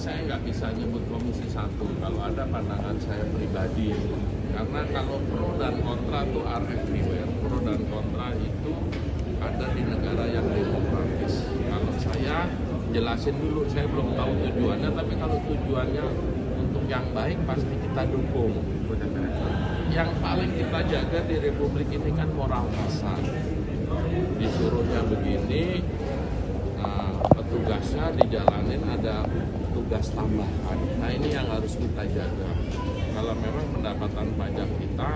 saya nggak bisa nyebut Komisi 1 kalau ada pandangan saya pribadi. Karena kalau pro dan kontra itu are everywhere. Pro dan kontra itu ada di negara yang demokratis. Kalau saya jelasin dulu, saya belum tahu tujuannya, tapi kalau tujuannya untuk yang baik pasti kita dukung. Yang paling kita jaga di Republik ini kan moral dasar. Disuruhnya begini, petugasnya dijalanin ada tugas tambahan. Nah ini yang harus kita jaga. Kalau memang pendapatan pajak kita,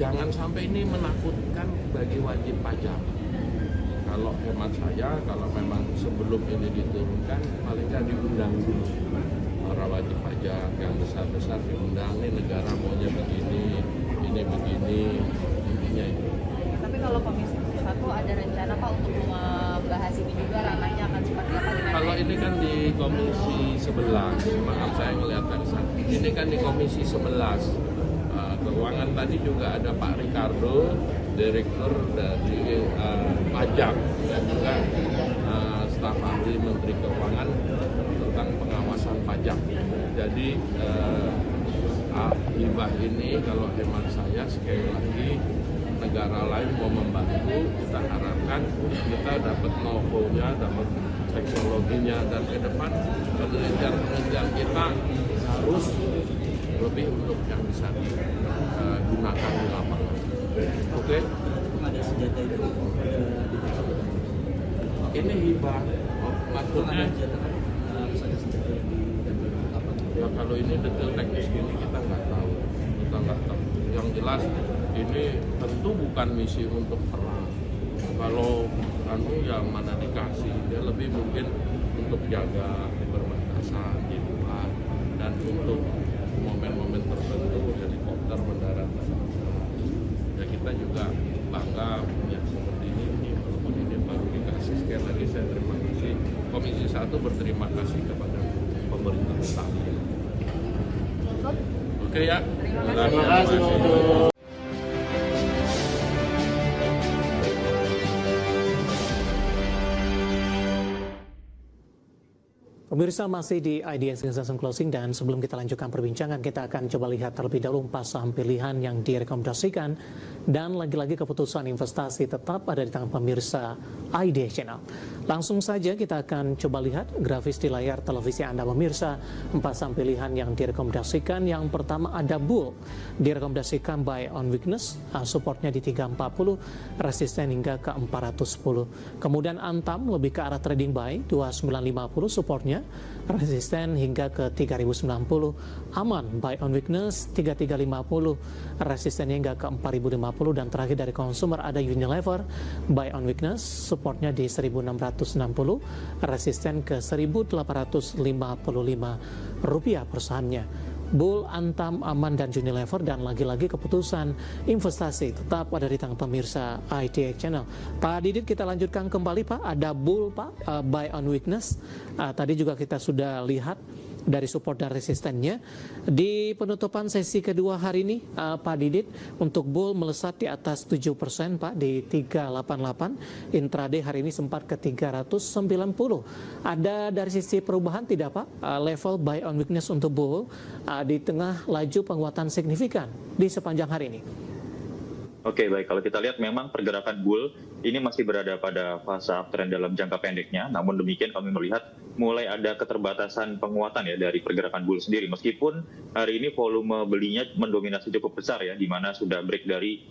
jangan sampai ini menakutkan bagi wajib pajak. Kalau hemat saya, kalau memang sebelum ini diturunkan, paling nggak diundang dulu. Para wajib pajak yang besar-besar diundang, nih negara maunya begini, ini begini, intinya itu. Tapi kalau Komisi 1 ada rencana Pak untuk membahas ini juga, ranahnya akan seperti apa? Kalau ini kan di Komisi 11, maaf saya ngeliatkan ini kan di Komisi 11. Keuangan tadi juga ada Pak Ricardo, Direktur dari Pajak, dan juga staf ahli Menteri Keuangan tentang pengawasan pajak. Jadi hibah ini kalau hemat saya sekali lagi negara lain mau membantu, kita harapkan kita dapat know-how-nya, dapat teknologinya, dan ke depan penelitian kita harus lebih untuk yang bisa digunakan di lapangan. Oke? Ada senjata itu Ini hibah. Maksudnya ya, kalau ini detail teknis gini kita nggak tahu. Yang jelas ini tentu bukan misi untuk perang. Kalau yang mana dikasih, dia lebih mungkin untuk jaga perbatasan di luar, dan untuk momen-momen tertentu helikopter mendarat. Ya kita juga bangga punya seperti ini walaupun ini baru dikasih. Sekali lagi saya terima kasih Komisi 1 berterima kasih kepada pemerintah pusat. Oke ya. Terima kasih. Pemirsa, masih di IDS Transaction Closing, dan sebelum kita lanjutkan perbincangan, kita akan coba lihat terlebih dahulu 4 saham pilihan yang direkomendasikan, dan lagi-lagi keputusan investasi tetap ada di tangan pemirsa IDS Channel. Langsung saja kita akan coba lihat grafis di layar televisi Anda pemirsa, 4 saham pilihan yang direkomendasikan. Yang pertama ada Bull, direkomendasikan buy on weakness, supportnya di 340, resisten hingga ke 410. Kemudian Antam lebih ke arah trading buy, 2950 supportnya, resisten hingga ke 3090. Aman buy on weakness 3350, resistennya hingga ke 4050. Dan terakhir dari consumer ada Unilever, buy on weakness, supportnya di 1660, resisten ke 1855 rupiah per sahamnya. Bull, Antam, Aman, dan Unilever, dan lagi-lagi keputusan investasi tetap ada di tangan pemirsa IDX Channel. Pak Didit, kita lanjutkan kembali Pak. Ada Bull Pak, buy on weakness. Tadi juga kita sudah lihat dari support dan resistennya. Di penutupan sesi kedua hari ini, Pak Didit, untuk Bull melesat di atas 7% Pak, di 388. Intraday hari ini sempat ke 390. Ada dari sisi perubahan tidak Pak, level buy on weakness untuk Bull di tengah laju penguatan signifikan di sepanjang hari ini? Oke, baik. Kalau kita lihat memang pergerakan bull ini masih berada pada fase uptrend dalam jangka pendeknya. Namun demikian kami melihat mulai ada keterbatasan penguatan ya dari pergerakan bull sendiri. Meskipun hari ini volume belinya mendominasi cukup besar ya, di mana sudah break dari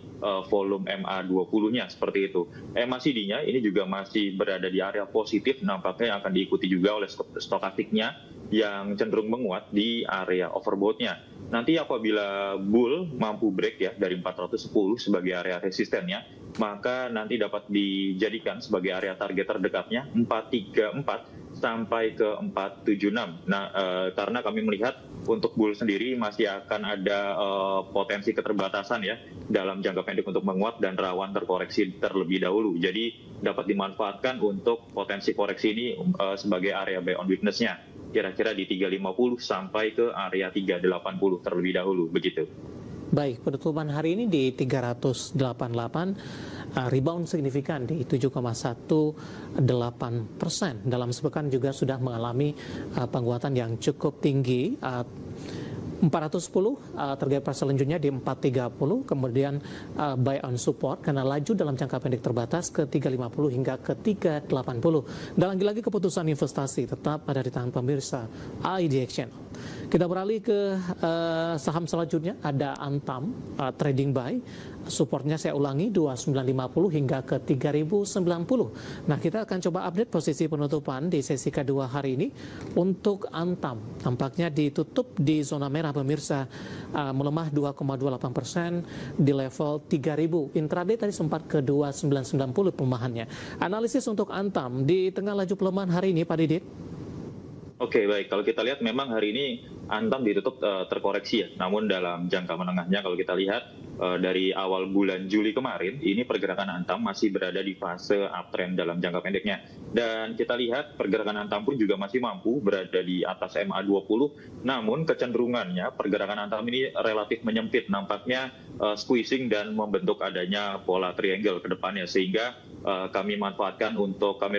volume MA20-nya seperti itu. MACD-nya ini juga masih berada di area positif, nampaknya akan diikuti juga oleh stokastiknya yang cenderung menguat di area overbought-nya. Nanti apabila bull mampu break ya dari 410 sebagai area resistennya, maka nanti dapat dijadikan sebagai area target terdekatnya 434 sampai ke 476. Nah, karena kami melihat untuk bull sendiri masih akan ada potensi keterbatasan ya dalam jangka pendek untuk menguat dan rawan terkoreksi terlebih dahulu. Jadi dapat dimanfaatkan untuk potensi koreksi ini sebagai area buy on weakness-nya. Kira-kira di 350 sampai ke area 380 terlebih dahulu, begitu. Baik, penutupan hari ini di 388, rebound signifikan di 7,18%. Dalam sepekan juga sudah mengalami penguatan yang cukup tinggi. 410 target price selanjutnya di 430, kemudian buy on support karena laju dalam jangka pendek terbatas ke 350 hingga ke 380. Dan lagi-lagi keputusan investasi tetap ada di tangan pemirsa IDX Channel. Kita beralih ke saham selanjutnya, ada Antam trading buy. Supportnya saya ulangi 2950 hingga ke 3090. Nah, kita akan coba update posisi penutupan di sesi kedua hari ini. Untuk Antam tampaknya ditutup di zona merah pemirsa, melemah 2,28% di level 3000. Intraday tadi sempat ke 2990 pelemahannya. Analisis untuk Antam di tengah laju pelemahan hari ini, Pak Didit. Oke, baik. Kalau kita lihat memang hari ini Antam ditutup terkoreksi ya. Namun dalam jangka menengahnya kalau kita lihat dari awal bulan Juli kemarin, ini pergerakan Antam masih berada di fase uptrend dalam jangka pendeknya. Dan kita lihat pergerakan Antam pun juga masih mampu berada di atas MA20. Namun kecenderungannya pergerakan Antam ini relatif menyempit. Nampaknya squeezing dan membentuk adanya pola triangle ke depannya. Sehingga kami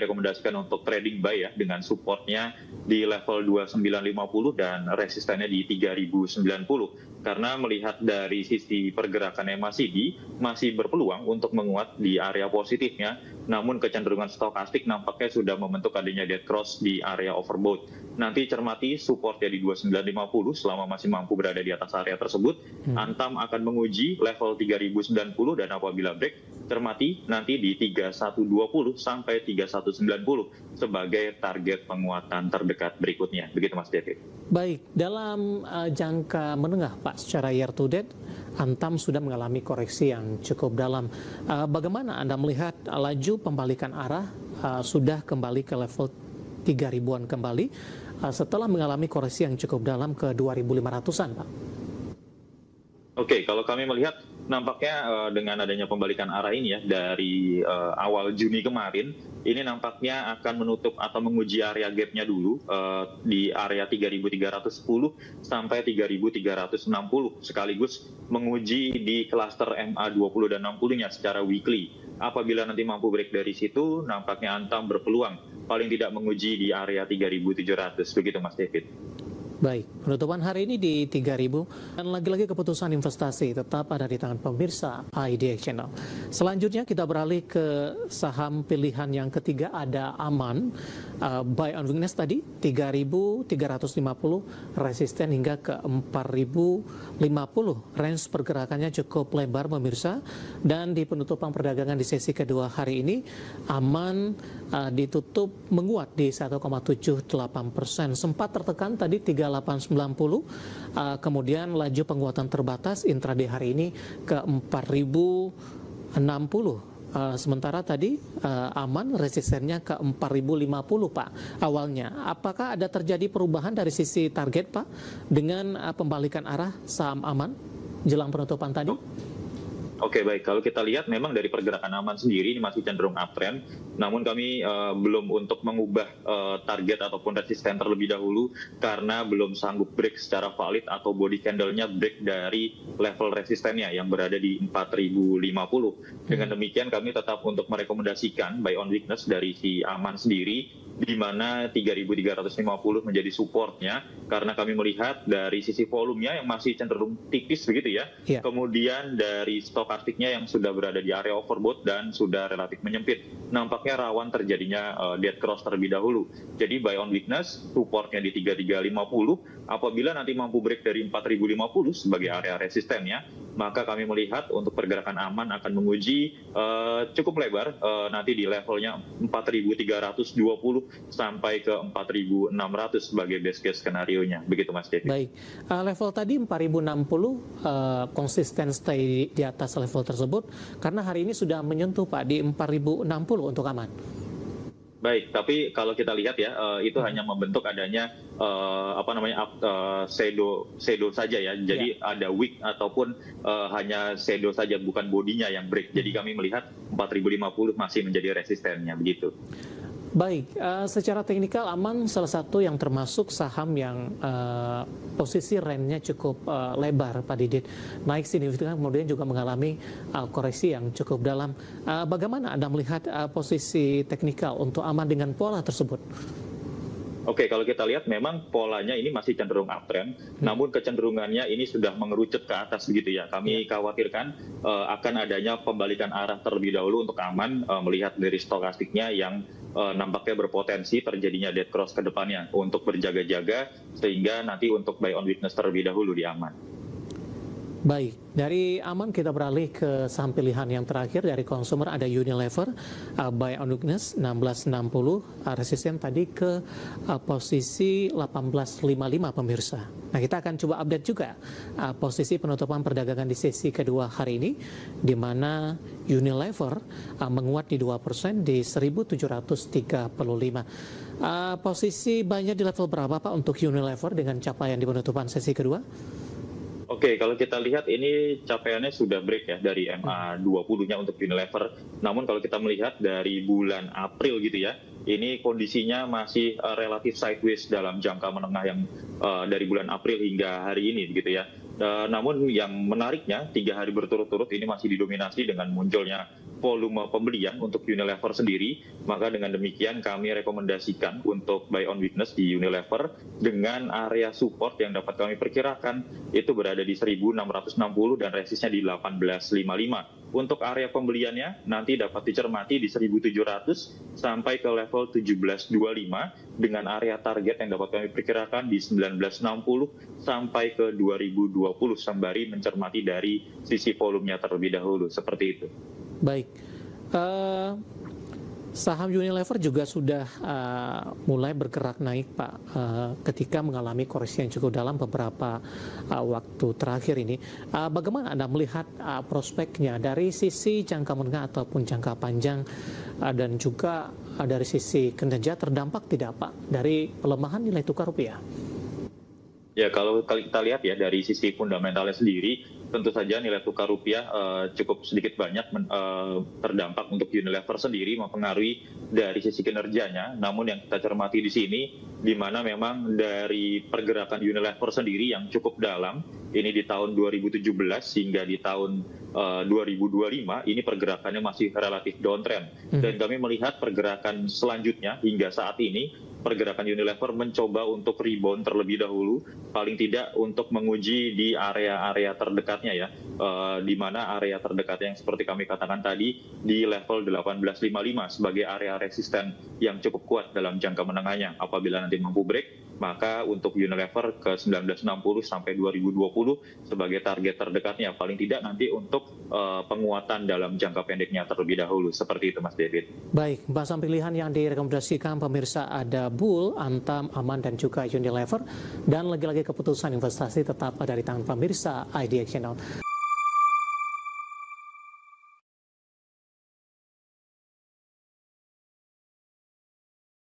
rekomendasikan untuk trading buy ya, dengan supportnya di level 2950 dan resistennya di 3090. Karena melihat dari sisi pergerakan MACD masih berpeluang untuk menguat di area positifnya, namun kecenderungan stokastik nampaknya sudah membentuk adanya dead cross di area overbought. Nanti cermati supportnya di 2950 selama masih mampu berada di atas area tersebut. Antam akan menguji level 3090 dan apabila break, cermati nanti di 3120 sampai 3190 sebagai target penguatan terdekat berikutnya. Begitu Mas David. Baik, dalam jangka menengah Pak, secara year to date, Antam sudah mengalami koreksi yang cukup dalam. Bagaimana Anda melihat laju pembalikan arah sudah kembali ke level 3.000-an kembali setelah mengalami koreksi yang cukup dalam ke 2.500-an Pak? Oke, kalau kami melihat nampaknya dengan adanya pembalikan arah ini ya dari awal Juni kemarin, ini nampaknya akan menutup atau menguji area gap-nya dulu di area 3.310 sampai 3.360, sekaligus menguji di klaster MA20 dan 60-nya secara weekly. Apabila nanti mampu break dari situ, nampaknya Antam berpeluang paling tidak menguji di area 3.700. Begitu Mas David. Baik, penutupan hari ini di 3.000 dan lagi-lagi keputusan investasi tetap ada di tangan pemirsa IDX Channel. Selanjutnya kita beralih ke saham pilihan yang ketiga, ada Aman. Buy on weakness tadi 3.350, resisten hingga ke 4.050. Range pergerakannya cukup lebar pemirsa, dan di penutupan perdagangan di sesi kedua hari ini Aman ditutup menguat di 1,78%. Sempat tertekan tadi 3890, kemudian laju penguatan terbatas intraday hari ini ke 4060. Sementara tadi Aman resistennya ke 4050 Pak awalnya. Apakah ada terjadi perubahan dari sisi target Pak dengan pembalikan arah saham Aman jelang penutupan tadi? Oke, baik. Kalau kita lihat memang dari pergerakan Aman sendiri ini masih cenderung uptrend. Namun kami belum untuk mengubah target ataupun resisten terlebih dahulu karena belum sanggup break secara valid atau body candle-nya break dari level resistennya yang berada di 4050. Dengan demikian kami tetap untuk merekomendasikan buy on weakness dari si Aman sendiri, di mana 3.350 menjadi supportnya karena kami melihat dari sisi volumenya yang masih cenderung tipis begitu ya. Yeah. Kemudian dari stokastiknya yang sudah berada di area overbought dan sudah relatif menyempit, nampaknya rawan terjadinya dead cross terlebih dahulu. Jadi buy on weakness, supportnya di 3.350. Apabila nanti mampu break dari 4.050 sebagai area resistennya, maka kami melihat untuk pergerakan Aman akan menguji cukup lebar nanti di levelnya 4.320 sampai ke 4.600 sebagai best case skenario-nya. Begitu Mas David. Baik, level tadi 4.060 konsisten stay di atas level tersebut karena hari ini sudah menyentuh Pak di 4.060 untuk Aman. Baik, tapi kalau kita lihat ya itu hanya membentuk adanya shadow saja ya. Jadi ada wick ataupun hanya shadow saja, bukan bodinya yang break. Jadi kami melihat 4.050 masih menjadi resistennya begitu. Baik, secara teknikal Aman salah satu yang termasuk saham yang posisi range-nya cukup lebar, Pak Didit. Naik signifikan kemudian juga mengalami koreksi yang cukup dalam. Bagaimana Anda melihat posisi teknikal untuk Aman dengan pola tersebut? Oke, kalau kita lihat memang polanya ini masih cenderung uptrend, namun kecenderungannya ini sudah mengerucut ke atas begitu ya. Kami khawatirkan akan adanya pembalikan arah terlebih dahulu untuk Aman melihat dari stokastiknya yang nampaknya berpotensi terjadinya dead cross ke depannya untuk berjaga-jaga sehingga nanti untuk buy on weakness terlebih dahulu di Aman. Baik, dari Aman kita beralih ke saham pilihan yang terakhir dari konsumer ada Unilever, buy on weakness 1660, resisten tadi ke posisi 1855 pemirsa. Nah kita akan coba update juga posisi penutupan perdagangan di sesi kedua hari ini, di mana Unilever menguat di 2% di 1735. Posisi banyak di level berapa Pak untuk Unilever dengan capaian di penutupan sesi kedua? Oke, kalau kita lihat ini capaiannya sudah break ya dari MA20-nya untuk Unilever. Namun kalau kita melihat dari bulan April gitu ya, ini kondisinya masih relatif sideways dalam jangka menengah yang dari bulan April hingga hari ini gitu ya. Namun yang menariknya 3 hari berturut-turut ini masih didominasi dengan munculnya volume pembelian untuk Unilever sendiri. Maka dengan demikian kami rekomendasikan untuk buy on weakness di Unilever dengan area support yang dapat kami perkirakan itu berada di 1660 dan resistnya di 1855. Untuk area pembeliannya nanti dapat dicermati di 1700 sampai ke level 1725 dengan area target yang dapat kami perkirakan di 1960 sampai ke 2020 sembari mencermati dari sisi volumenya terlebih dahulu seperti itu. Baik, saham Unilever juga sudah mulai bergerak naik Pak ketika mengalami koreksi yang cukup dalam beberapa waktu terakhir ini. Bagaimana Anda melihat prospeknya dari sisi jangka menengah ataupun jangka panjang dan juga dari sisi kinerja terdampak tidak Pak dari pelemahan nilai tukar rupiah? Ya, kalau kita lihat ya dari sisi fundamentalnya sendiri, tentu saja nilai tukar rupiah cukup sedikit banyak terdampak untuk Unilever sendiri mempengaruhi dari sisi kinerjanya. Namun yang kita cermati di sini, di mana memang dari pergerakan Unilever sendiri yang cukup dalam, ini di tahun 2017 hingga di tahun 2025, ini pergerakannya masih relatif downtrend. Dan kami melihat pergerakan selanjutnya hingga saat ini, pergerakan Unilever mencoba untuk rebound terlebih dahulu, paling tidak untuk menguji di area-area terdekatnya ya, di mana area terdekatnya yang seperti kami katakan tadi di level 1855 sebagai area resisten yang cukup kuat dalam jangka menengahnya. Apabila nanti mampu break, maka untuk Unilever ke 1960 sampai 2020 sebagai target terdekatnya, paling tidak nanti untuk penguatan dalam jangka pendeknya terlebih dahulu. Seperti itu Mas David. Baik, saham pilihan yang direkomendasikan pemirsa ada Bull, Antam, Aman dan juga Unilever. Dan lagi-lagi keputusan investasi tetap ada di tangan pemirsa IDX Channel.